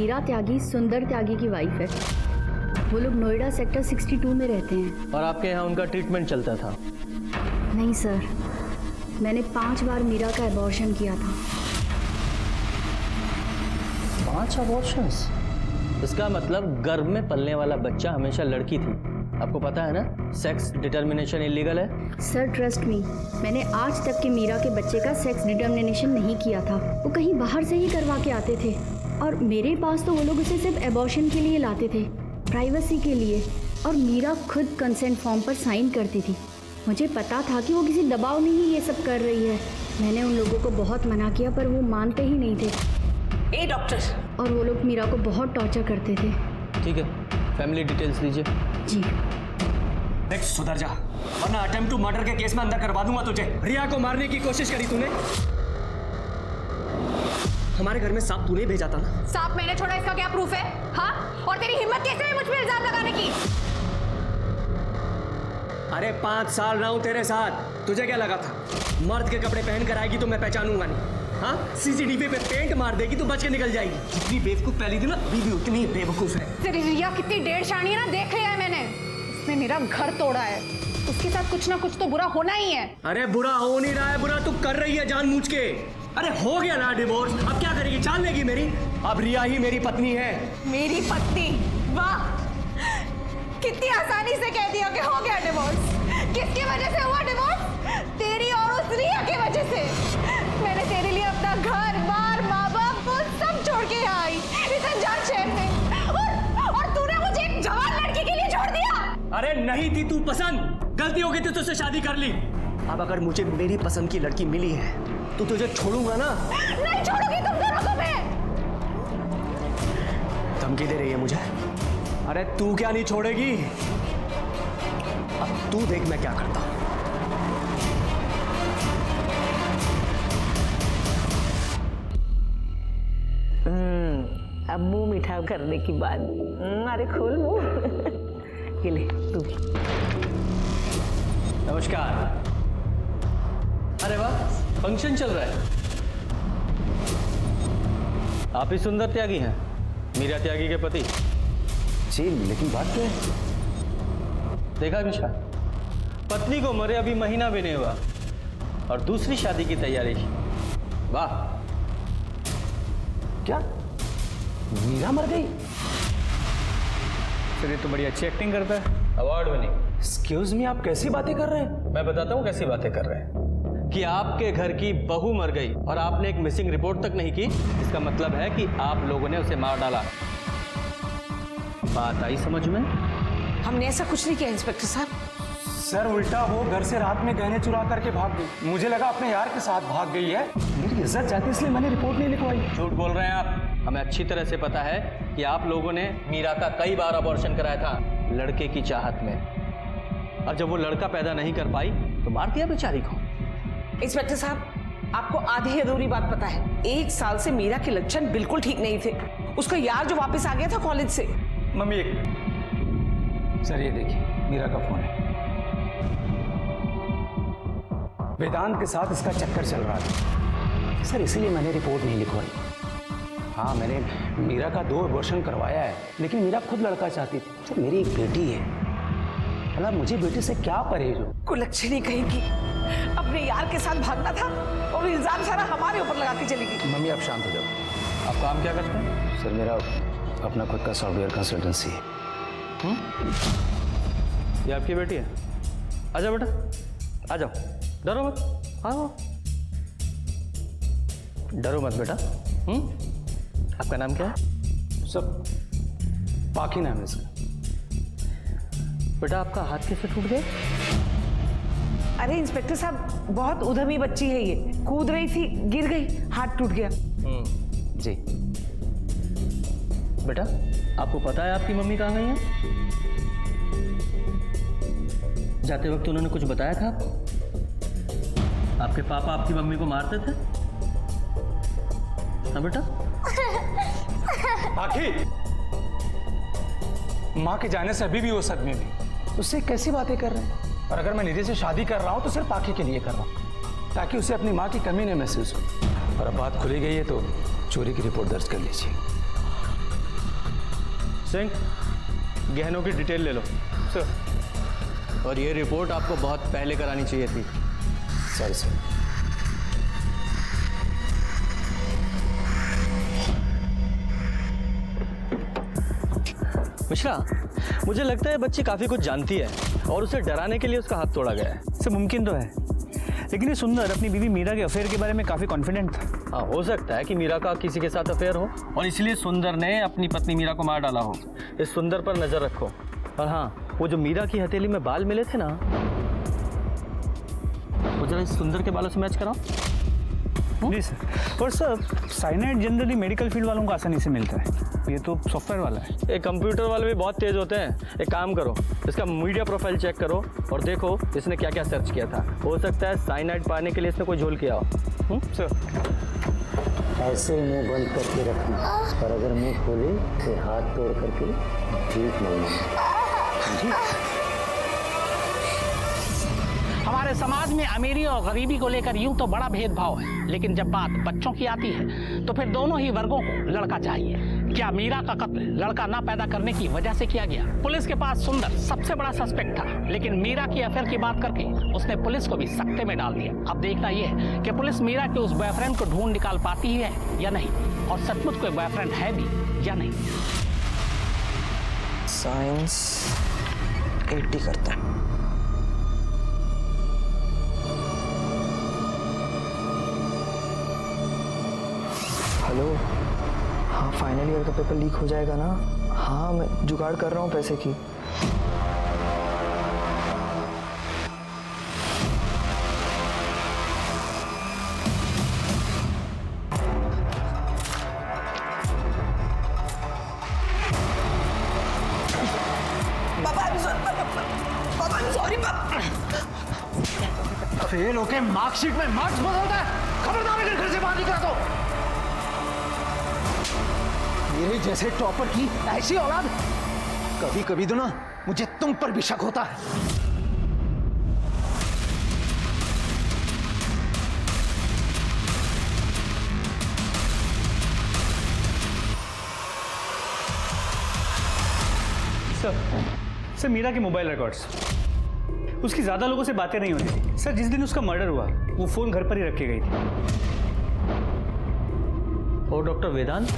मीरा त्यागी सुंदर त्यागी की वाइफ है। वो लोग नोएडा सेक्टर 62 में रहते हैं। और आपके यहाँ उनका ट्रीटमेंट चलता था? नहीं सर, मैंने 5 बार मीरा का एबॉर्शन किया था। 5 अबॉर्शंस? इसका मतलब गर्भ में पलने वाला बच्चा हमेशा लड़की थी। आपको पता है ना, सेक्स डिटर्मिनेशन इलीगल है। सर ट्रस्ट मी, मैंने आज तक के मीरा के बच्चे का सेक्स डिटर्मिनेशन नहीं किया था। वो कहीं बाहर से ही करवा के आते थे और मेरे पास तो वो लोग उसे सिर्फ एबॉर्शन के लिए लाते थे, प्राइवेसी के लिए। और मीरा खुद कंसेंट फॉर्म पर साइन करती थी। मुझे पता था कि वो किसी दबाव में ही ये सब कर रही है। मैंने उन लोगों को बहुत मना किया पर वो मानते ही नहीं थे। ए डॉक्टर! और वो लोग मीरा को बहुत टॉर्चर करते थे। ठीक है, फैमिली डिटेल्स दीजिए। जी। देख सुधर जा, वरना अटेम्प्ट टू मर्डर के केस में अंदर करवा दूंगा तुझे। रिया को मारने की कोशिश करी तूने। हमारे घर में सांप तूने भेजा था ना? सांप मैंने छोड़ा, इसका क्या प्रूफ है? हाँ? और तेरी हिम्मत कैसे है मुझ पे इल्जाम लगाने की? अरे 5 साल रहा हूं तेरे साथ, तुझे क्या लगा था मर्द के कपड़े पहन कर आएगी तो मैं पहचानूंगा नहीं? हाँ, सीसीटीवी पे पेंट मार देगी तो बच के निकल जाएगी। जितनी बेवकूफ पहली थी ना, बीवी उतनी ही बेवकूफ है। तेरी रिया कितनी डेढ़ शानी है ना, देख लिया है मैंने। उसने मेरा घर तोड़ा है, उसके साथ कुछ ना कुछ तो बुरा होना ही है। अरे बुरा हो नहीं रहा है, बुरा तू कर रही है जानबूझ के। अरे हो गया ना डिवोर्स, अब क्या करेगी? जान लेगी मेरी? अब रिया ही मेरी पत्नी है। मेरी पत्नी? वाह, कितनी आसानी से कह दिया कि हो गया डिवोर्स। किसकी वजह से हुआ डिवोर्स? तेरी और उस रिया की वजह से। मैंने तेरे लिए अपना घर बार माँ बाप वो सब छोड़ के यहाँ आई इस अनजान शहर में, और तूने मुझे एक जवान लड़की के लिए छोड़ दिया। अरे नहीं थी तू पसंद, गलती हो गई थी तुझसे शादी कर ली। अब अगर मुझे मेरी पसंद की लड़की मिली है तो तुझे छोड़ूंगा ना। नहीं छोड़ूंगी तुम दोनों को मैं। धमकी दे रही है मुझे? अरे तू क्या नहीं छोड़ेगी? अब तू देख मैं क्या करता हूं। अब मुंह मीठा करने की बात। अरे खोल मुंह। ये ले तू। नमस्कार। अरे वाह, फंक्शन चल रहा है। आप ही सुंदर त्यागी हैं, मीरा त्यागी के पति? जी, लेकिन बात क्या है? देखा मिश्रा, पत्नी को मरे अभी महीना भी नहीं हुआ और दूसरी शादी की तैयारी। वाह। क्या मीरा मर गई? सर ये तो बड़ी अच्छी एक्टिंग करता है, अवार्ड विनिंग। एक्सक्यूज मी, आप कैसी बातें कर रहे हैं? मैं बताता हूँ कैसी बातें कर रहे हैं। कि आपके घर की बहू मर गई और आपने एक मिसिंग रिपोर्ट तक नहीं की, इसका मतलब है कि आप लोगों ने उसे मार डाला। बात आई समझ में? हमने ऐसा कुछ नहीं किया इंस्पेक्टर साहब। सर उल्टा वो घर से रात में गहने चुरा करके भाग गई। मुझे लगा अपने यार के साथ भाग गई है। मेरी इज्जत जाती इसलिए मैंने रिपोर्ट नहीं लिखवाई। झूठ बोल रहे हैं आप। हमें अच्छी तरह से पता है कि आप लोगों ने मीरा का कई बार अबॉर्शन कराया था लड़के की चाहत में, और जब वो लड़का पैदा नहीं कर पाई तो मार दिया बेचारी को। इंस्पेक्टर साहब, आपको आधी अधूरी बात पता है। 1 साल से मीरा के लक्षण बिल्कुल ठीक नहीं थे। उसका यार जो वापस आ गया था कॉलेज से। मम्मी सर ये देखिए, मीरा का फोन है। वेदांत के साथ इसका चक्कर चल रहा था सर, इसीलिए मैंने रिपोर्ट नहीं लिखवाई। हाँ, मैंने मीरा का 2 अबॉर्शन करवाया है, लेकिन मीरा खुद लड़का चाहती थी। सर मेरी एक बेटी है, मतलब मुझे बेटी से क्या परहेज हो। कुलक्षणी कहेगी, अपने यार के साथ भागना था और इल्जाम सारा हमारे ऊपर लगा के चली गई। मम्मी आप शांत हो जाओ। आप काम क्या करते हैं? सर मेरा अपना खुद का सॉफ्टवेयर कंसल्टेंसी है। ये आपकी बेटी है? आ जाओ बेटा, आ जाओ, डरो मत, आओ। डरो मत बेटा। आपका नाम क्या है? सब पाखी नाम है इसका। बेटा आपका हाथ कैसे टूट गया? अरे इंस्पेक्टर साहब, बहुत उद्यमी बच्ची है ये। कूद रही थी, गिर गई, हाथ टूट गया। जी बेटा, आपको पता है आपकी मम्मी कहाँ गई है? जाते वक्त उन्होंने कुछ बताया था आपको? आपके पापा आपकी मम्मी को मारते थे? हाँ बेटा? पाखी, माँ के जाने से अभी भी वो सदमे में। उससे कैसी बातें कर रहे हैं? और अगर मैं निधि से शादी कर रहा हूं तो सिर्फ पाखी के लिए कर रहा हूं, ताकि उसे अपनी माँ की कमी न महसूस हो। और अब बात खुली गई है तो चोरी की रिपोर्ट दर्ज कर लीजिए। सिंह, गहनों की डिटेल ले लो। सर। और ये रिपोर्ट आपको बहुत पहले करानी चाहिए थी। Sorry sir. मिश्रा, मुझे लगता है बच्ची काफी कुछ जानती है और उसे डराने के लिए उसका हाथ तोड़ा गया है। से मुमकिन तो है, लेकिन ये सुंदर अपनी बीवी मीरा के अफेयर के बारे में काफी कॉन्फिडेंट था। हाँ, हो सकता है कि मीरा का किसी के साथ अफेयर हो और इसलिए सुंदर ने अपनी पत्नी मीरा को मार डाला हो। इस सुंदर पर नजर रखो। और हाँ, वो जो मीरा की हथेली में बाल मिले थे ना, वो जरा इस सुंदर के बालों से मैच कराओ। जी सर। और sir, cyanide generally medical field वालों को आसानी से मिलता है, ये तो सॉफ्टवेयर वाला है। ये कंप्यूटर वाले भी बहुत तेज होते हैं। एक काम करो, इसका मीडिया प्रोफाइल चेक करो और देखो इसने क्या क्या सर्च किया था। हो सकता है साइनाइड पाने के लिए इसने कोई झोल किया हो। सर, ऐसे मुंह बंद करके रखना, और अगर मुंह खोले तो हाथ तोड़ करके भीख मांगना। हमारे समाज में अमीरी और गरीबी को लेकर यूं तो बड़ा भेदभाव है, लेकिन जब बात बच्चों की आती है तो फिर दोनों ही वर्गों को लड़का चाहिए। क्या मीरा का कत्ल लड़का ना पैदा करने की वजह से किया गया? पुलिस के पास सुंदर सबसे बड़ा सस्पेक्ट था, लेकिन मीरा की अफेयर की बात करके उसने पुलिस को भी सकते में डाल दिया। अब देखना यह है कि पुलिस मीरा के उस बॉयफ्रेंड को ढूंढ निकाल पाती है या नहीं, और सचमुच कोई बॉयफ्रेंड है भी या नहीं। साइंस 80 करता है। हेलो, हाँ फाइनल ईयर का पेपर लीक हो जाएगा ना? हाँ मैं जुगाड़ कर रहा हूँ पैसे की। फेल होके मार्कशीट में मार्क्स बदलता है, खबरदार अगर घर से बाहर निकला तो। मेरे जैसे टॉपर की ऐसी औलाद, कभी कभी तो ना मुझे तुम पर भी शक होता है। सर, मीरा के मोबाइल रिकॉर्ड्स, उसकी ज्यादा लोगों से बातें नहीं होती थी। सर, जिस दिन उसका मर्डर हुआ वो फोन घर पर ही रख के गई थी। और डॉक्टर वेदांत?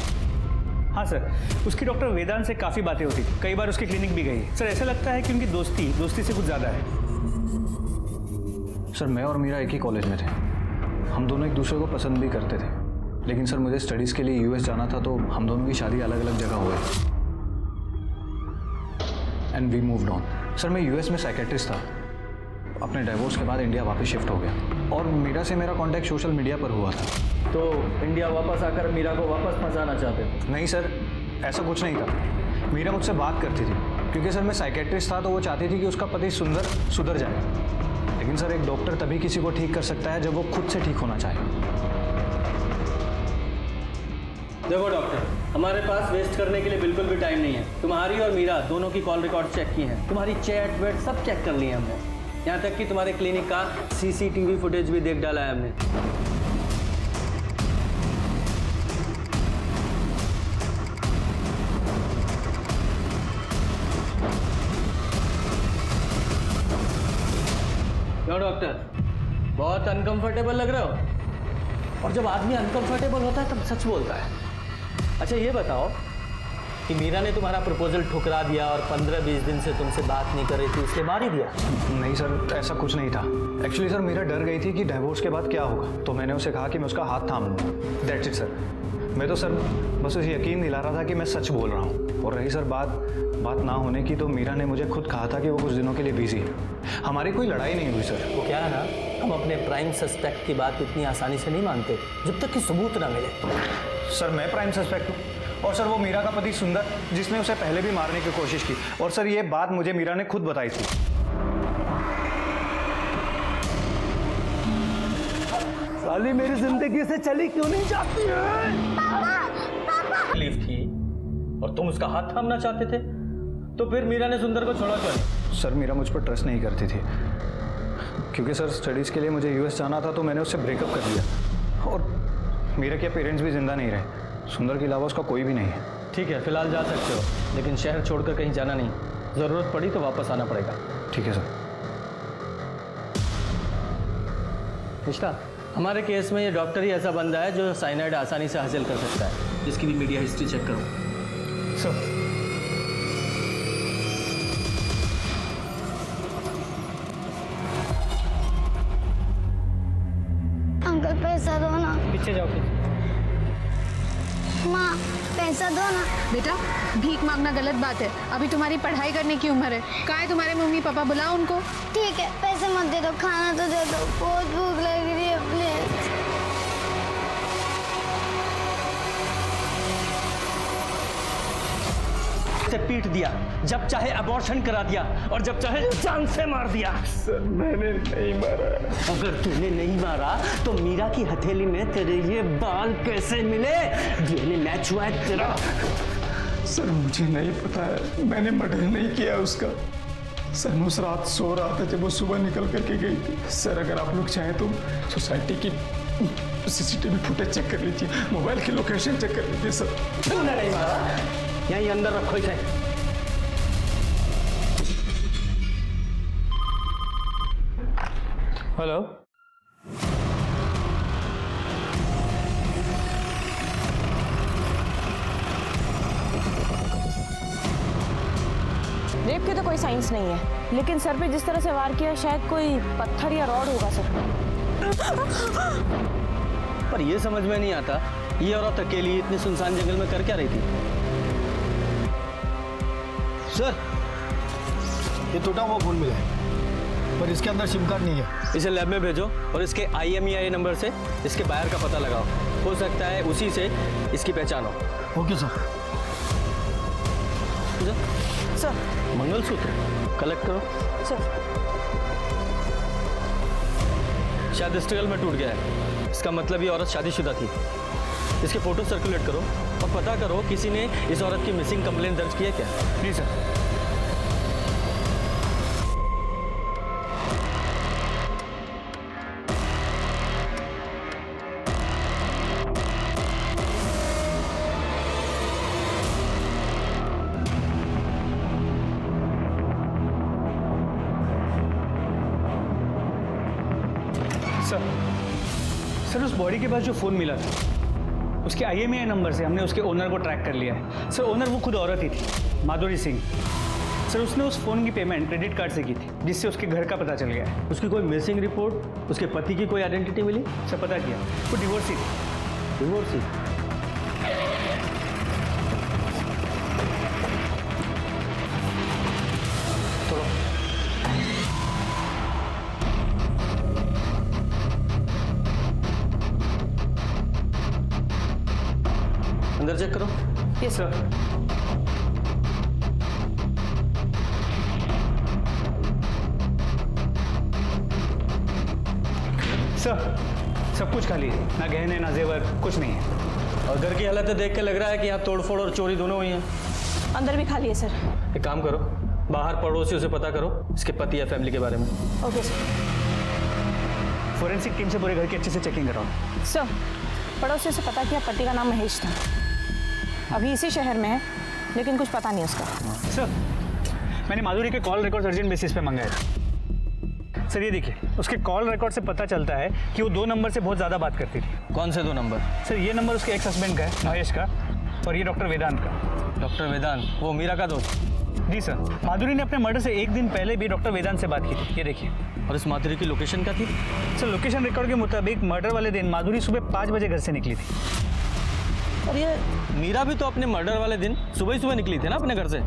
हाँ सर, उसकी डॉक्टर वेदांत से काफी बातें होती थी, कई बार उसके क्लिनिक भी गई। सर, ऐसा लगता है कि उनकी दोस्ती से कुछ ज्यादा है। सर, मैं और मीरा एक ही कॉलेज में थे, हम दोनों एक दूसरे को पसंद भी करते थे, लेकिन सर मुझे स्टडीज़ के लिए यूएस जाना था, तो हम दोनों की शादी अलग अलग जगह हुई and we moved on. Sir, मैं यूएस में साइकेट्रिस्ट था, अपने डिवोर्स के बाद इंडिया वापस शिफ्ट हो गया और मीरा से मेरा कांटेक्ट सोशल मीडिया पर हुआ था। तो इंडिया वापस आकर मीरा को वापस फंसाना चाहते थे? नहीं सर, ऐसा कुछ नहीं था। मीरा मुझसे बात करती थी, क्योंकि सर मैं साइकेट्रिस्ट था, तो वो चाहती थी कि उसका पति सुंदर सुधर जाए। लेकिन सर, एक डॉक्टर तभी किसी को ठीक कर सकता है जब वो खुद से ठीक होना चाहे। देखो डॉक्टर, हमारे पास वेस्ट करने के लिए बिल्कुल भी टाइम नहीं है। तुम्हारी और मीरा दोनों की कॉल रिकॉर्ड चेक की हैं, तुम्हारी चैट वेट सब चेक कर लिए हमने, यहाँ तक कि तुम्हारे क्लिनिक का सीसीटीवी फुटेज भी देख डाला है हमने। क्यों डॉक्टर, बहुत अनकंफर्टेबल लग रहे हो? और जब आदमी अनकंफर्टेबल होता है तब सच बोलता है। अच्छा ये बताओ कि मीरा ने तुम्हारा प्रपोजल ठुकरा दिया और 15-20 दिन से तुमसे बात नहीं कर रही थी, इसलिए मार ही दिया? नहीं सर, ऐसा कुछ नहीं था। एक्चुअली सर, मीरा डर गई थी कि डिवोर्स के बाद क्या होगा, तो मैंने उसे कहा कि मैं उसका हाथ थाम लूँगा। That's it sir. मैं तो सर बस उसे यकीन दिला रहा था कि मैं सच बोल रहा हूँ। और रही सर बात ना होने की, तो मीरा ने मुझे खुद कहा था कि वो कुछ दिनों के लिए बिजी है। हमारी कोई लड़ाई नहीं हुई सर। वो क्या है ना, हम अपने प्राइम सस्पेक्ट की बात इतनी आसानी से नहीं मानते जब तक कि सबूत ना मिले। सर, मैं प्राइम सस्पेक्ट हूँ, और सर वो मीरा का पति सुंदर, जिसने उसे पहले भी मारने की कोशिश की। और सर ये बात मुझे मीरा ने खुद बताई थी। साली मेरी जिंदगी से चली क्यों नहीं जाती है? तकलीफ थी और तुम उसका हाथ थामना चाहते थे, तो फिर मीरा ने सुंदर को छोड़ा क्यों नहीं? सर, मीरा मुझ पर ट्रस्ट नहीं करती थी, क्योंकि सर स्टडीज़ के लिए मुझे यूएस जाना था, तो मैंने उससे ब्रेकअप कर दिया। और मीरा के पेरेंट्स भी जिंदा नहीं रहे, सुंदर के अलावा उसका कोई भी नहीं है। ठीक है, फिलहाल जा सकते हो, लेकिन शहर छोड़कर कहीं जाना नहीं। ज़रूरत पड़ी तो वापस आना पड़ेगा। ठीक है सर। मिश्रा, हमारे केस में ये डॉक्टर ही ऐसा बंदा है जो साइनाइड आसानी से हासिल कर सकता है। इसकी भी मीडिया हिस्ट्री चेक करो। सर अंकल पैसा दो ना। पीछे जाओ पीछे। माँ पैसा दो ना। बेटा भीख मांगना गलत बात है, अभी तुम्हारी पढ़ाई करने की उम्र है। कहाँ है तुम्हारे मम्मी पापा, बुलाओ उनको। ठीक है, पैसे मत दे दो, खाना तो दे दो, बहुत भूख लग रही है प्लीज। से पीट दिया, जब चाहे अबॉर्शन करा दिया और जब चाहे जान से मार दिया। सर मैंने नहीं मारा। अगर तूने नहीं मारा तो मीरा की हथेली में तेरे ये बाल कैसे मिले? डीएनए मैच हुआ है तेरा। सर मुझे नहीं पता है, मैंने मर्डर नहीं किया उसका। सर मैं उस रात सो रहा था जब वो सुबह निकल करके गई थी। सर अगर आप लोग चाहें तो सोसाइटी की सीसीटीवी फुटेज चेक कर लीजिए, मोबाइल की लोकेशन चेक कर लीजिए। सर तूने नहीं मारा, यहीं अंदर रखो इसे। हेलो, रेप के तो कोई साइंस नहीं है, लेकिन सर पे जिस तरह से वार किया शायद कोई पत्थर या रॉड होगा सर। पर ये समझ में नहीं आता, ये औरत अकेली इतने सुनसान जंगल में कर क्या रही थी? सर ये टूटा हुआ फोन मिला है, पर इसके अंदर सिम कार्ड नहीं है। इसे लैब में भेजो और इसके IMEI नंबर से इसके बायर का पता लगाओ। हो सकता है उसी से इसकी पहचान हो। Okay sir. Sir mangalsutra collect करो। सर शायद स्ट्रगल में टूट गया है, इसका मतलब ये औरत शादीशुदा थी। इसके फोटो सर्कुलेट करो और पता करो किसी ने इस औरत की मिसिंग कंप्लेंट दर्ज की है क्या। जी सर। सर उस बॉडी के पास जो फ़ोन मिला था उसके IMEI नंबर से हमने उसके ओनर को ट्रैक कर लिया है। सर ओनर वो खुद औरत ही थी, माधुरी सिंह। सर उसने उस फ़ोन की पेमेंट क्रेडिट कार्ड से की थी, जिससे उसके घर का पता चल गया है। उसकी कोई मिसिंग रिपोर्ट, उसके पति की कोई आइडेंटिटी मिली? सर पता किया, वो डिवोर्सी थी। डिवोर्सी? अंदर चेक करो। Yes sir. सर सब कुछ खाली है, ना गहने ना जेवर, कुछ नहीं है। और घर की हालत देख के लग रहा है कि यहाँ तोड़फोड़ और चोरी दोनों हुई हैं। अंदर भी खाली है सर। एक काम करो, बाहर पड़ोसियों से पता करो इसके पति या फैमिली के बारे में। Okay sir. फोरेंसिक टीम से पूरे घर की अच्छे से चेकिंग कराओ। सर पड़ोसियों से पता किया, पति का नाम महेश था, अभी इसी शहर में है, लेकिन कुछ पता नहीं उसका। सर मैंने माधुरी के कॉल रिकॉर्ड अर्जेंट बेसिस पे मंगाए थे। सर ये देखिए, उसके कॉल रिकॉर्ड से पता चलता है कि वो 2 नंबर से बहुत ज़्यादा बात करती थी। कौन से 2 नंबर? सर ये नंबर उसके एक्स हस्बैंड का है, महेश का, और ये डॉक्टर वेदांत का। डॉक्टर वेदांत, वो मीरा का दोस्त? जी सर। माधुरी ने अपने मर्डर से 1 दिन पहले भी डॉक्टर वेदांत से बात की थी, ये देखिए। और इस माधुरी की लोकेशन क्या थी? सर लोकेशन रिकॉर्ड के मुताबिक मर्डर वाले दिन माधुरी सुबह 5 बजे घर से निकली थी। और ये मीरा भी तो अपने मर्डर वाले दिन सुबह ही सुबह निकली थी ना अपने घर से?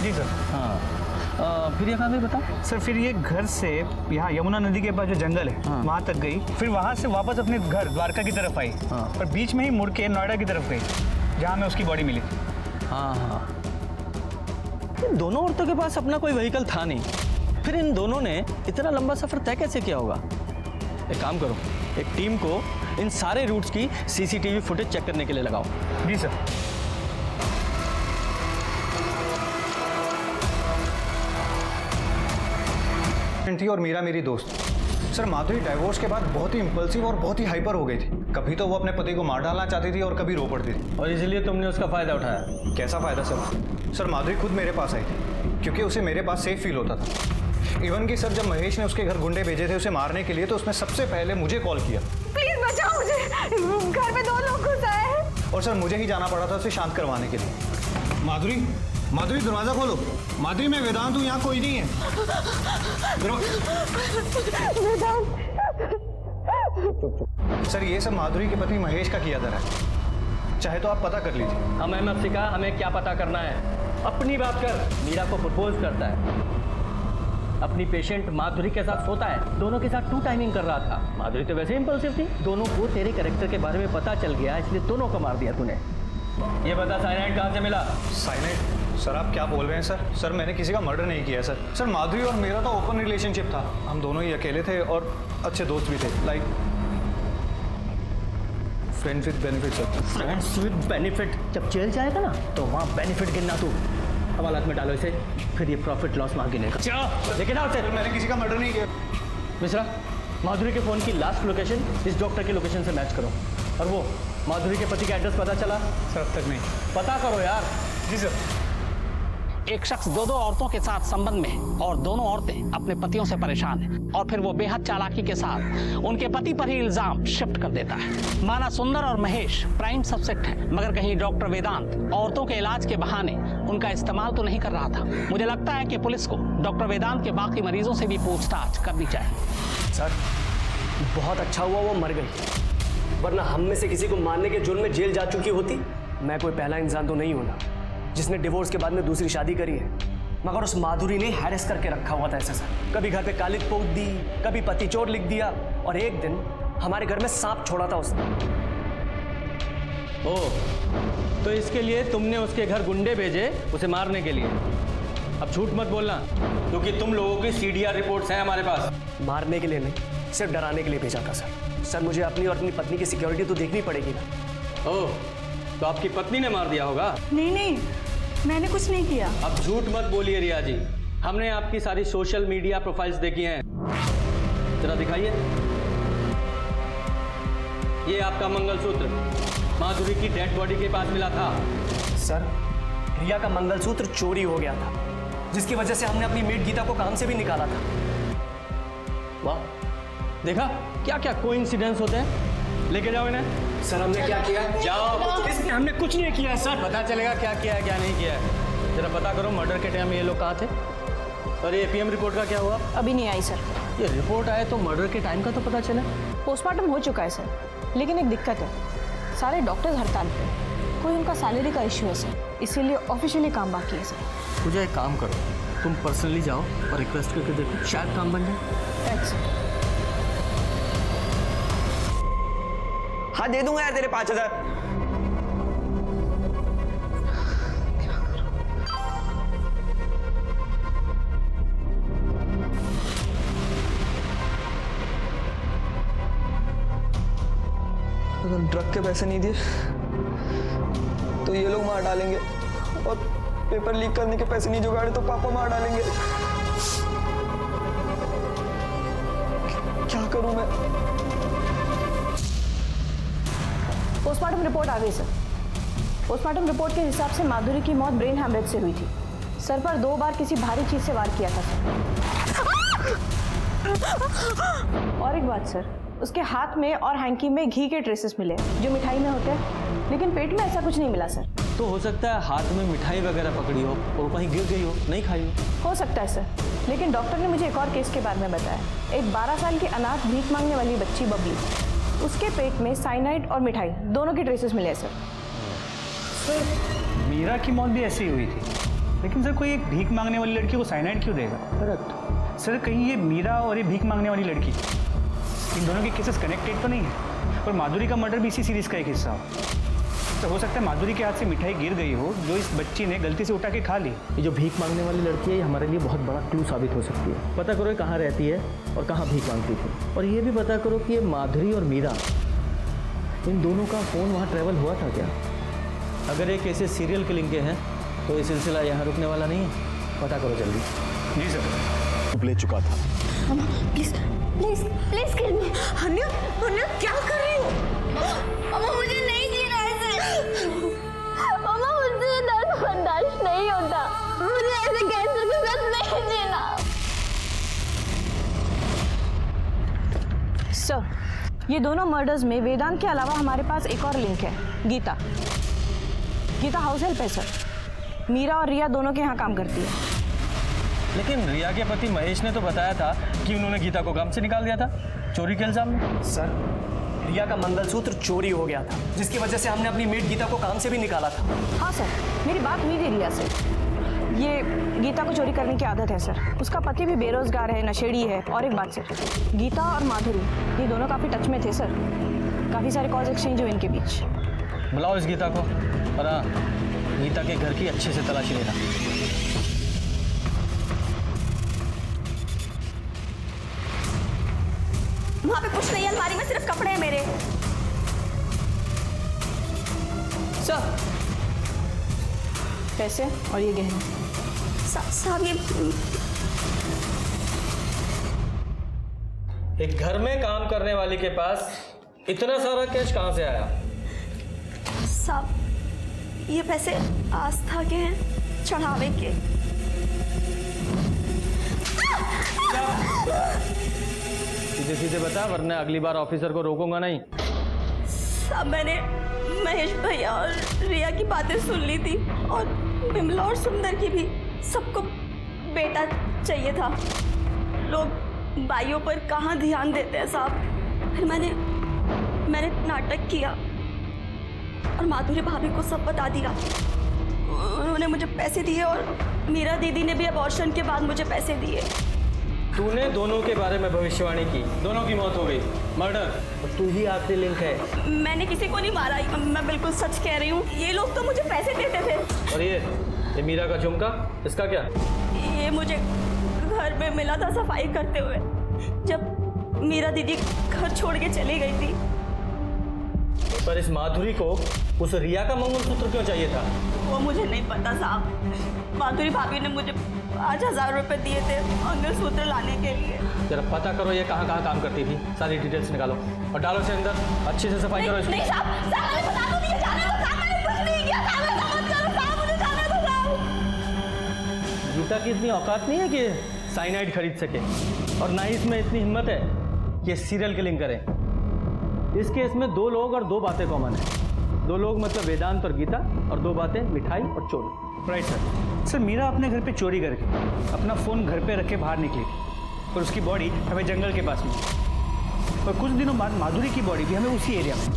जी सर। हाँ, फिर ये कहाँ गई बताओ? सर फिर ये घर से यहाँ यमुना नदी के पास जो जंगल है वहाँ तक गई, फिर वहाँ से वापस अपने घर द्वारका की तरफ आई, और बीच में ही मुड़ के नोएडा की तरफ गई, जहाँ में उसकी बॉडी मिली थी। हाँ, इन दोनों औरतों के पास अपना कोई व्हीकल था नहीं, फिर इन दोनों ने इतना लंबा सफर तय कैसे किया होगा? एक काम करो, एक टीम को इन सारे रूट्स की CCTV फुटेज चेक करने के लिए लगाओ। जी सर। थी और मीरा मेरी दोस्त। सर माधुरी डाइवोर्स के बाद बहुत ही इम्पल्सिव और बहुत ही हाइपर हो गई थी। कभी तो वो अपने पति को मार डालना चाहती थी और कभी रो पड़ती थी। और इसलिए तुमने उसका फायदा उठाया? कैसा फायदा सर? सर माधुरी खुद मेरे पास आई थी क्योंकि उसे मेरे पास सेफ फील होता था। इवन कि सर जब महेश ने उसके घर गुंडे भेजे थे उसे मारने के लिए, तो उसने सबसे पहले मुझे कॉल किया। प्लीज बचाओ मुझे, घर में 2 लोग घुस आए हैं। और सर मुझे ही जाना पड़ा था उसे शांत करवाने के लिए। माधुरी, माधुरी दरवाजा खोलो। माधुरी, मैं वेदांत हूँ, यहाँ कोई नहीं है। सर ये सब माधुरी के पति महेश का किया था, चाहे तो आप पता कर लीजिए। हमें मत सिखा, हमें क्या पता करना है। अपनी बात कर। मीरा को प्रपोज करता है, अपनी पेशेंट माधुरी के साथ सोता है, दोनों के साथ 2 टाइमिंग कर रहा था। माधुरी तो वैसे इंपल्सिव थी। दोनों को तेरे कैरेक्टर के बारे में पता चल गया, इसलिए दोनों को मार दिया तूने। ये बता साइनाइड कहाँ से मिला? साइनाइड? सर आप क्या बोल रहे हैं सर? सर मैंने किसी का मर्डर नहीं किया सर। सर माधुरी और मेरा तो ओपन रिलेशनशिप था, हम दोनों ही अकेले थे और अच्छे दोस्त भी थे, like friends with benefit sir. Friends with benefit? जब जेल जाएगा ना तो वहाँ बेनिफिट गिनना तू। हवालात में डालो इसे, फिर ये प्रॉफिट लॉस वहाँ गिनेगा। लेकिन आओ सर, मैंने किसी का मर्डर नहीं किया। मिश्रा, माधुरी के फ़ोन की लास्ट लोकेशन इस डॉक्टर की लोकेशन से मैच करो। और वो माधुरी के पति का एड्रेस पता चला? सर अब तक नहीं। पता करो यार। जी सर। एक शख्स 2 औरतों के साथ संबंध में है और दोनों औरतें अपने पतियों से परेशान हैं और फिर वो बेहद चालाकी के साथ उनके पति पर ही इल्जाम शिफ्ट कर देता है। माना सुंदर और महेश प्राइम सब्जेक्ट है, मगर कहीं डॉक्टर वेदांत औरतों के इलाज के बहाने उनका इस्तेमाल तो नहीं कर रहा था। मुझे लगता है कि पुलिस को डॉक्टर वेदांत के बाकी मरीजों से भी पूछताछ करनी चाहिए। सर बहुत अच्छा हुआ वो मर गई, वरना हम में से किसी को मारने के जुर्म में जेल जा चुकी होती। मैं कोई पहला इंसान तो नहीं हूं ना जिसने डिवोर्स के बाद में दूसरी शादी करी है, मगर उस माधुरी ने हैरेस करके रखा हुआ था ऐसे सर। कभी घर पे कालिक पोत दी, कभी पति चोर लिख दिया, और एक दिन हमारे घर में सांप छोड़ा था उसने। ओह, तो इसके लिए तुमने उसके घर गुंडे भेजे उसे मारने के लिए? अब झूठ मत बोलना, क्योंकि तुम लोगों की CDR रिपोर्ट्स हैं हमारे पास। मारने के लिए नहीं, सिर्फ डराने के लिए भेजा था सर। सर मुझे अपनी और अपनी पत्नी की सिक्योरिटी तो देखनी पड़ेगी ना। ओह, तो आपकी पत्नी ने मार दिया होगा? नहीं, मैंने कुछ नहीं किया। अब झूठ मत बोलिए रिया जी, हमने आपकी सारी सोशल मीडिया प्रोफाइल्स देखी हैं। जरा दिखाइए। ये आपका मंगलसूत्र माधुरी की डेड बॉडी के पास मिला था। सर रिया का मंगलसूत्र चोरी हो गया था, जिसकी वजह से हमने अपनी मेड गीता को काम से भी निकाला था। वाह, देखा क्या क्या कोइंसिडेंस होते हैं। लेके जाओ इन्हें। सर हमने क्या किया? जाओ। इसमें हमने कुछ नहीं किया है सर। पता चलेगा क्या किया है क्या नहीं किया है। जरा पता करो मर्डर के टाइम ये लोग कहाँ थे। और ये PM रिपोर्ट का क्या हुआ? अभी नहीं आई सर। ये रिपोर्ट आए तो मर्डर के टाइम का तो पता चले। पोस्टमार्टम हो चुका है सर, लेकिन एक दिक्कत है, सारे डॉक्टर्स हड़ताल पे, कोई उनका सैलरी का इश्यू है सर, इसीलिए ऑफिशियली काम बाकी है सर। मुझे एक काम करो, तुम पर्सनली जाओ और रिक्वेस्ट करके देखो, शायद काम बन जाए। थैंक्स। हाँ दे दूंगा यार तेरे 5000। अगर ड्रग के पैसे नहीं दिए तो ये लोग मार डालेंगे, और पेपर लीक करने के पैसे नहीं जुगाड़े तो पापा मार डालेंगे। क्या करूं मैं? पोस्टमार्टम रिपोर्ट आ गई सर। पोस्टमार्टम रिपोर्ट के हिसाब से माधुरी की मौत ब्रेन हैमरेज से हुई थी। सर पर 2 बार किसी भारी चीज से वार किया था सर। और एक बात सर, उसके हाथ में और हैंकी में घी के ट्रेसेस मिले जो मिठाई में होते हैं, लेकिन पेट में ऐसा कुछ नहीं मिला सर। तो हो सकता है हाथ में मिठाई वगैरह पकड़ी हो और कहीं गिर गई हो, नहीं खाई हो सकता है सर, लेकिन डॉक्टर ने मुझे एक और केस के बारे में बताया। एक 12 साल की अनाथ भीख मांगने वाली बच्ची बबली, उसके पेट में साइनाइड और मिठाई दोनों के ट्रेसेस मिले हैं सर। सर मीरा की मौत भी ऐसी ही हुई थी, लेकिन सर कोई एक भीख मांगने वाली लड़की को साइनाइड क्यों देगा? करेक्ट सर कहीं ये मीरा और ये भीख मांगने वाली लड़की, इन दोनों के केसेस कनेक्टेड तो नहीं है? और माधुरी का मर्डर भी इसी सीरीज का एक हिस्सा हो। तो हो सकता है माधुरी के हाथ से मिठाई गिर गई हो जो इस बच्ची ने गलती से उठा के खा ली। ये जो भीख मांगने वाली लड़की है, ये हमारे लिए बहुत बड़ा क्लू साबित हो सकती है। पता करो ये कहाँ रहती है और कहाँ भीख मांगती थी, और ये भी पता करो कि ये माधुरी और मीरा, इन दोनों का फ़ोन वहाँ ट्रैवल हुआ था क्या? अगर ये केसेस सीरियल किलिंग के हैं तो ये सिलसिला यहाँ रुकने वाला नहीं है। पता करो जल्दी। जी सर। ले चुका था प्लीज प्लीज प्लीज किल मी। अन्या अन्या क्या कर रही हो? मम्मा मुझे नहीं जीना ऐसे। मम्मा मुझसे ये दर्द बर्दाश्त नहीं होता। मुझे ऐसे कैंसर के साथ नहीं जीना। सर, ये दोनों मर्डर्स में वेदांत के अलावा हमारे पास एक और लिंक है, गीता। गीता हाउस हेल्प है सर। मीरा और रिया दोनों के यहाँ काम करती है। लेकिन रिया के पति महेश ने तो बताया था कि उन्होंने गीता को काम से निकाल दिया था चोरी के इल्जाम में। सर, रिया का मंगलसूत्र चोरी हो गया था, जिसकी वजह से हमने अपनी मेट गीता को काम से भी निकाला था। हाँ सर, मेरी बात हुई थी रिया से। ये गीता को चोरी करने की आदत है सर। उसका पति भी बेरोजगार है, नशेड़ी है। और एक बात सर, गीता और माधुरी ये दोनों काफ़ी टच में थे सर। काफ़ी सारे कॉल्स एक्सचेंज हुए इनके बीच। बुलाओ इस गीता को, और हाँ, गीता के घर की अच्छे से तलाशी लेना। वहाँ पे कुछ नहीं है, अलमारी में सिर्फ कपड़े हैं मेरे। सर, पैसे और ये गहने। साहब ये एक घर में काम करने वाली के पास इतना सारा कैश कहाँ से आया? साहब ये पैसे आस्था के हैं, चढ़ावे के। सीधे सीधे बता, वरना अगली बार ऑफिसर को रोकूंगा नहीं। साहब मैंने महेश भैया और रिया की बातें सुन ली थी, और विमला और सुंदर की भी। सबको बेटा चाहिए था। लोग भाइयों पर कहाँ ध्यान देते हैं साहब। फिर मैंने नाटक किया और माधुरी भाभी को सब बता दिया। उन्होंने मुझे पैसे दिए, और मीरा दीदी ने भी अबॉर्शन के बाद मुझे पैसे दिए। तूने दोनों के बारे में भविष्यवाणी की, दोनों की मौत हो गई, मर्डर, और तू ही आखिरी लिंक है। मैंने किसी को नहीं मारा, मैं बिल्कुल सच कह रही हूँ। ये लोग तो मुझे पैसे देते थे। और ये मीरा का झुमका, इसका क्या? ये मुझे घर में मिला था सफाई करते हुए, जब मीरा दीदी घर छोड़ के चली गई थी। पर इस माधुरी को उस रिया का मंगलसूत्र क्यों चाहिए था? वो मुझे नहीं पता साहब। माधुरी भाभी ने मुझे 5,000 रुपए दिए थे मंगलसूत्र लाने के लिए। जरा पता करो ये कहाँ कहाँ काम करती थी, सारी डिटेल्स निकालो और डालो से अंदर। अच्छे से सफाई करो इसकी। नहीं साहब, मैंने बता दो, मुझे जाने दो साहब, मैंने कुछ नहीं किया साहब, ऐसा मत करो साहब, मुझे जाने दो साहब। गीता की इतनी औकात नहीं है कि साइनाइड खरीद सके, और ना ही इसमें इतनी हिम्मत है कि सीरियल किलिंग करे। इस केस में 2 लोग और 2 बातें कॉमन है। 2 लोग मतलब वेदांत और गीता, और 2 बातें मिठाई और चोरी। Right sir. सर, मीरा अपने घर पे चोरी करके अपना फ़ोन घर पे रख के बाहर निकली थी, और उसकी बॉडी हमें जंगल के पास मिली। और कुछ दिनों बाद माधुरी की बॉडी भी हमें उसी एरिया में।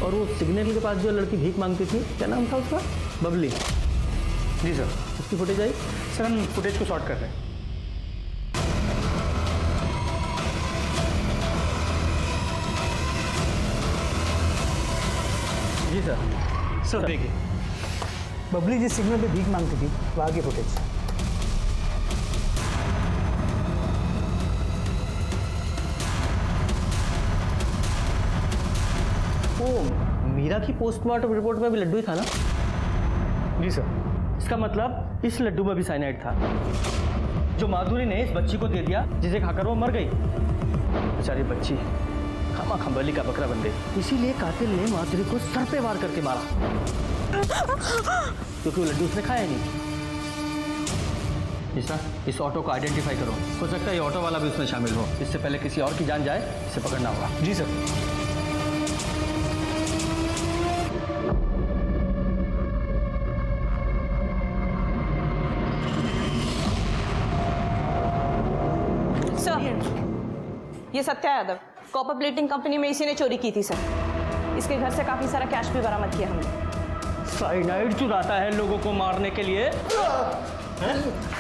और वो सिग्नल के पास जो लड़की भीख मांगती थी, क्या नाम था उसका? बबली। जी सर। उसकी फुटेज आई? सर, हम फुटेज को शॉर्ट कर रहे हैं। जी सर। सर देखिए, बबली जिस सिग्नल पे भीख मांगती थी, वहाँ की फुटेज। वो मीरा की पोस्टमार्टम रिपोर्ट में भी लड्डू ही था ना? जी सर। इसका मतलब इस लड्डू में भी साइनाइड था, जो माधुरी ने इस बच्ची को दे दिया, जिसे खाकर वो मर गई। बेचारी बच्ची खामा खंबली का बकरा बन गई। इसीलिए कातिल ने माधुरी को सर पे वार करके मारा, क्योंकि वो लड्डू उसने खाया नहीं। इस ऑटो को आइडेंटिफाई करो, हो सकता है ये ऑटो वाला भी उसमें शामिल हो। इससे पहले किसी और की जान जाए, इसे पकड़ना होगा। जी सर। ये Satya Yadav, copper plating company में इसी ने चोरी की थी सर। इसके घर से काफी सारा कैश भी बरामद किया हमने। साइनाइड चुराता है लोगों को मारने के लिए।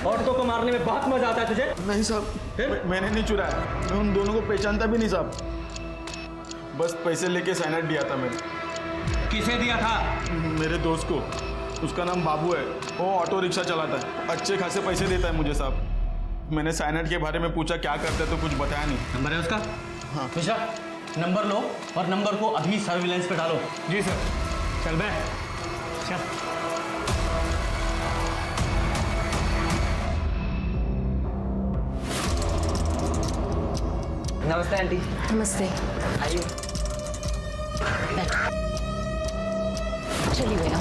औरतों को मारने में बहुत मजा आता है तुझे? नहीं साहब, मैंने नहीं चुराया। मैं उन दोनों को पहचानता भी नहीं साहब। बस पैसे लेके साइनाइड दिया था मैंने। किसे दिया था? मेरे दोस्त को। उसका नाम बाबू है, वो ऑटो रिक्शा चलाता है, अच्छे खासे पैसे देता है मुझे साहब। मैंने साइनाइड के बारे में पूछा क्या करते हैं, तो कुछ बताया नहीं। नंबर है उसका? हाँ। मिश्रा, नंबर लो और नंबर को अभी सर्विलेंस पे डालो। जी सर। चल बे, चल। नमस्ते आंटी। नमस्ते। आइए। बैठो। चलिए भैया।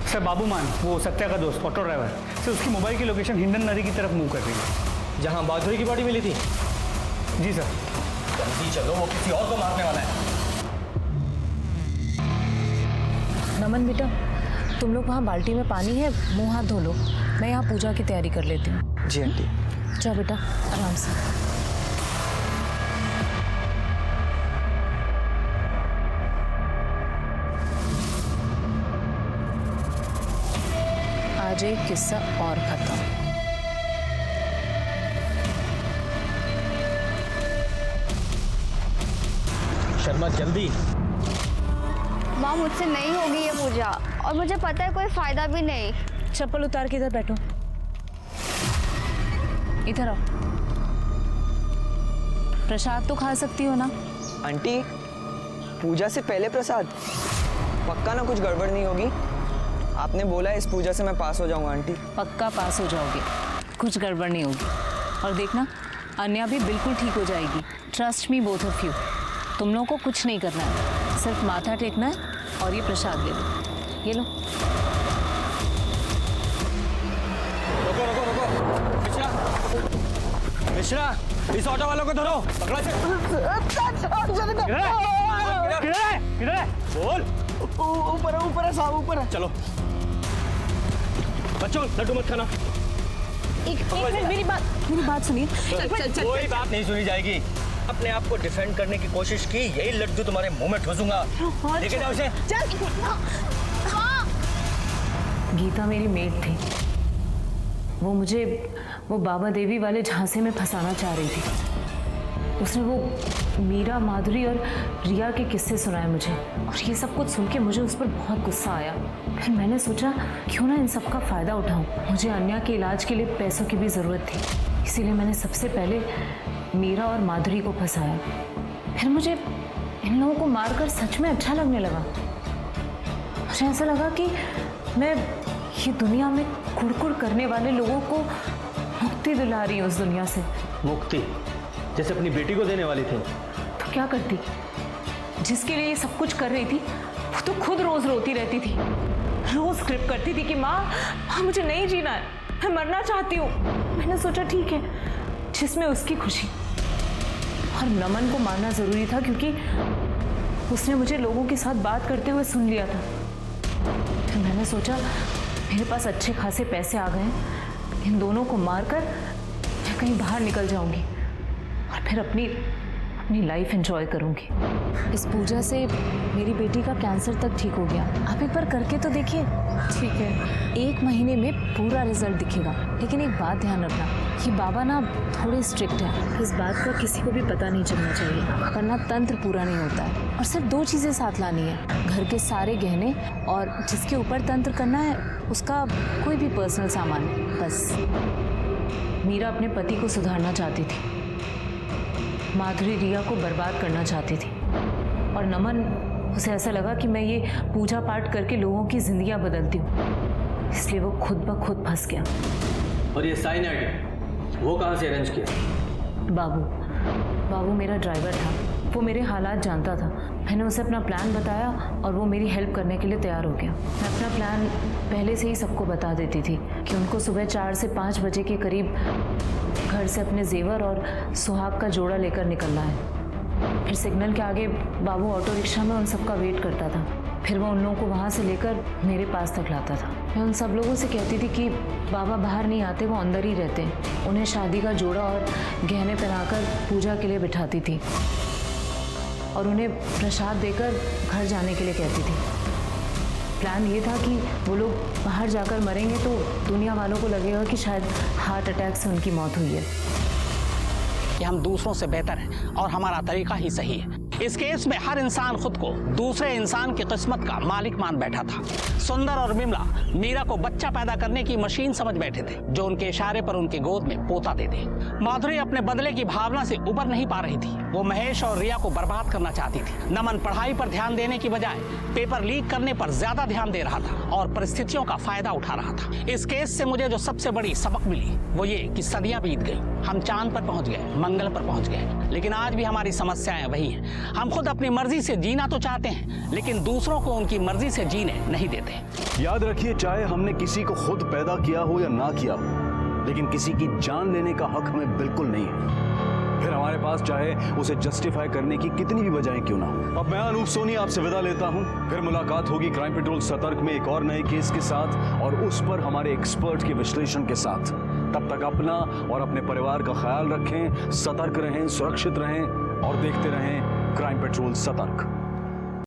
सर बाबू मान, वो सत्या का दोस्त ऑटो ड्राइवर, सर उसकी मोबाइल की लोकेशन हिंडन नदी की तरफ मूव कर रही है। जहाँ माधुरी की बॉडी मिली थी? जी सर। जल्दी चलो, वो किसी और को मारने वाला है। नमन बेटा, तुम लोग वहाँ बाल्टी में पानी है, मुंह हाथ धो लो। मैं यहाँ पूजा की तैयारी कर लेती हूँ। जी आंटी। जाओ बेटा, आराम से। आज एक किस्सा और खत्म। शर्मा जल्दी। माँ मुझसे नहीं होगी ये पूजा, और मुझे पता है कोई फायदा भी नहीं। चप्पल उतार के इधर बैठो। इधर आओ। प्रसाद तो खा सकती हो ना? आंटी, पूजा से पहले प्रसाद? पक्का ना कुछ गड़बड़ नहीं होगी? आपने बोला इस पूजा से मैं पास हो जाऊंगा आंटी। पक्का पास हो जाओगे, कुछ गड़बड़ नहीं होगी। और देखना, अन्या भी बिल्कुल ठीक हो जाएगी। Trust me both of you. तुम लोगों को कुछ नहीं करना है, सिर्फ माथा टेकना है और ये प्रसाद ले लो। ये लो। रुको रुको रुको, मिश्रा, मिश्रा, इस ऑटो वालों को धरो, पकड़ा से। किधर है? बोल। ऊपर है साहब, ऊपर है। चलो बच्चों, लड्डू मत खाना। एक मिनट, मेरी बात सुनिए। चल। कोई बात नहीं सुनी जाएगी। अपने आप को डिफेंड करने की कोशिश की, यही लड्डू तुम्हारे मुंह में ठूसूंगा। लेके जाओ इसे। गीता मेरी मेट थी। वो मुझे वो बाबा देवी वाले झांसे में फंसाना चाह रही थी। उसने वो मीरा, माधुरी और रिया के किस्से सुनाए मुझे, और ये सब कुछ सुन के मुझे उस पर बहुत गुस्सा आया। फिर मैंने सोचा क्यों ना इन सब का फ़ायदा उठाऊं। मुझे अन्या के इलाज के लिए पैसों की भी ज़रूरत थी, इसीलिए मैंने सबसे पहले मीरा और माधुरी को फंसाया। फिर मुझे इन लोगों को मारकर सच में अच्छा लगने लगा। मुझे ऐसा लगा कि मैं ये दुनिया में कुड़कुड़ करने वाले लोगों को मुक्ति दिला रही हूँ उस दुनिया से। मुक्ति? जैसे अपनी बेटी को देने वाली थी। तो क्या करती? जिसके लिए ये सब कुछ कर रही थी वो तो खुद रोज रोती रहती थी, रोज स्क्रिप्ट करती थी कि माँ मुझे नहीं जीना है, मैं मरना चाहती हूँ। मैंने सोचा ठीक है, जिसमें उसकी खुशी। और नमन को मारना जरूरी था क्योंकि उसने मुझे लोगों के साथ बात करते हुए सुन लिया था। फिर मैंने सोचा मेरे पास अच्छे खासे पैसे आ गए हैं, इन दोनों को मारकर मैं कहीं बाहर निकल जाऊंगी और फिर अपनी लाइफ एंजॉय करूंगी। इस पूजा से मेरी बेटी का कैंसर तक ठीक हो गया। आप एक बार करके तो देखिए। ठीक है, 1 महीने में पूरा रिजल्ट दिखेगा। लेकिन एक बात ध्यान रखना, ये बाबा ना थोड़े स्ट्रिक्ट है। इस बात का किसी को भी पता नहीं चलना चाहिए, वरना तंत्र पूरा नहीं होता है। और सिर्फ 2 चीज़ें साथ लानी है, घर के सारे गहने और जिसके ऊपर तंत्र करना है उसका कोई भी पर्सनल सामान। बस मीरा अपने पति को सुधारना चाहती थी, माधुरी रिया को बर्बाद करना चाहती थी, और नमन, उसे ऐसा लगा कि मैं ये पूजा पाठ करके लोगों की जिंदगियां बदलती हूँ, इसलिए वो खुद ब खुद फंस गया। और ये साइनाइड वो कहाँ से अरेंज किया? बाबू मेरा ड्राइवर था, वो मेरे हालात जानता था। मैंने उसे अपना प्लान बताया और वो मेरी हेल्प करने के लिए तैयार हो गया। मैं अपना प्लान पहले से ही सबको बता देती थी कि उनको सुबह 4 से 5 बजे के करीब घर से अपने जेवर और सुहाग का जोड़ा लेकर निकलना है। फिर सिग्नल के आगे बाबू ऑटो रिक्शा में उन सबका वेट करता था। फिर वो उन लोगों को वहाँ से लेकर मेरे पास तक लाता था। मैं उन सब लोगों से कहती थी कि बाबा बाहर नहीं आते, वो अंदर ही रहते हैं। उन्हें शादी का जोड़ा और गहने पहनाकर पूजा के लिए बिठाती थी और उन्हें प्रसाद देकर घर जाने के लिए कहती थी। प्लान ये था कि वो लोग बाहर जाकर मरेंगे तो दुनिया वालों को लगेगा कि शायद हार्ट अटैक से उनकी मौत हुई है। कि हम दूसरों से बेहतर हैं और हमारा तरीका ही सही है। इस केस में हर इंसान खुद को दूसरे इंसान की किस्मत का मालिक मान बैठा था। सुंदर और विमला मीरा को बच्चा पैदा करने की मशीन समझ बैठे थे, जो उनके इशारे पर उनके गोद में पोता दे दे। माधुरी अपने बदले की भावना से उबर नहीं पा रही थी। वो महेश और रिया को बर्बाद करना चाहती थी। नमन पढ़ाई पर ध्यान देने की बजाय पेपर लीक करने पर ज्यादा ध्यान दे रहा था और परिस्थितियों का फायदा उठा रहा था। इस केस से मुझे जो सबसे बड़ी सबक मिली वो ये कि सदियां बीत गई, हम चांद पर पहुंच गए, मंगल पर पहुंच गए, लेकिन आज भी हमारी समस्याएं वही हैं। हम खुद अपनी मर्जी से जीना तो चाहते हैं, लेकिन दूसरों को उनकी मर्जी से जीने नहीं देते। याद रखिए, चाहे हमने किसी को खुद पैदा किया हो या ना किया हो, लेकिन किसी की जान लेने का हक हमें बिल्कुल नहीं है। फिर हमारे पास चाहे उसे जस्टिफाई करने की कितनी भी वजहें क्यों ना हो। अब मैं अनूप सोनी आपसे विदा लेता हूं। फिर मुलाकात होगी क्राइम पेट्रोल सतर्क में एक और नए केस के साथ और उस पर हमारे एक्सपर्ट के विश्लेषण के साथ। तब तक अपना और अपने परिवार का ख्याल रखें, सतर्क रहें, सुरक्षित रहें और देखते रहें क्राइम पेट्रोल सतर्क।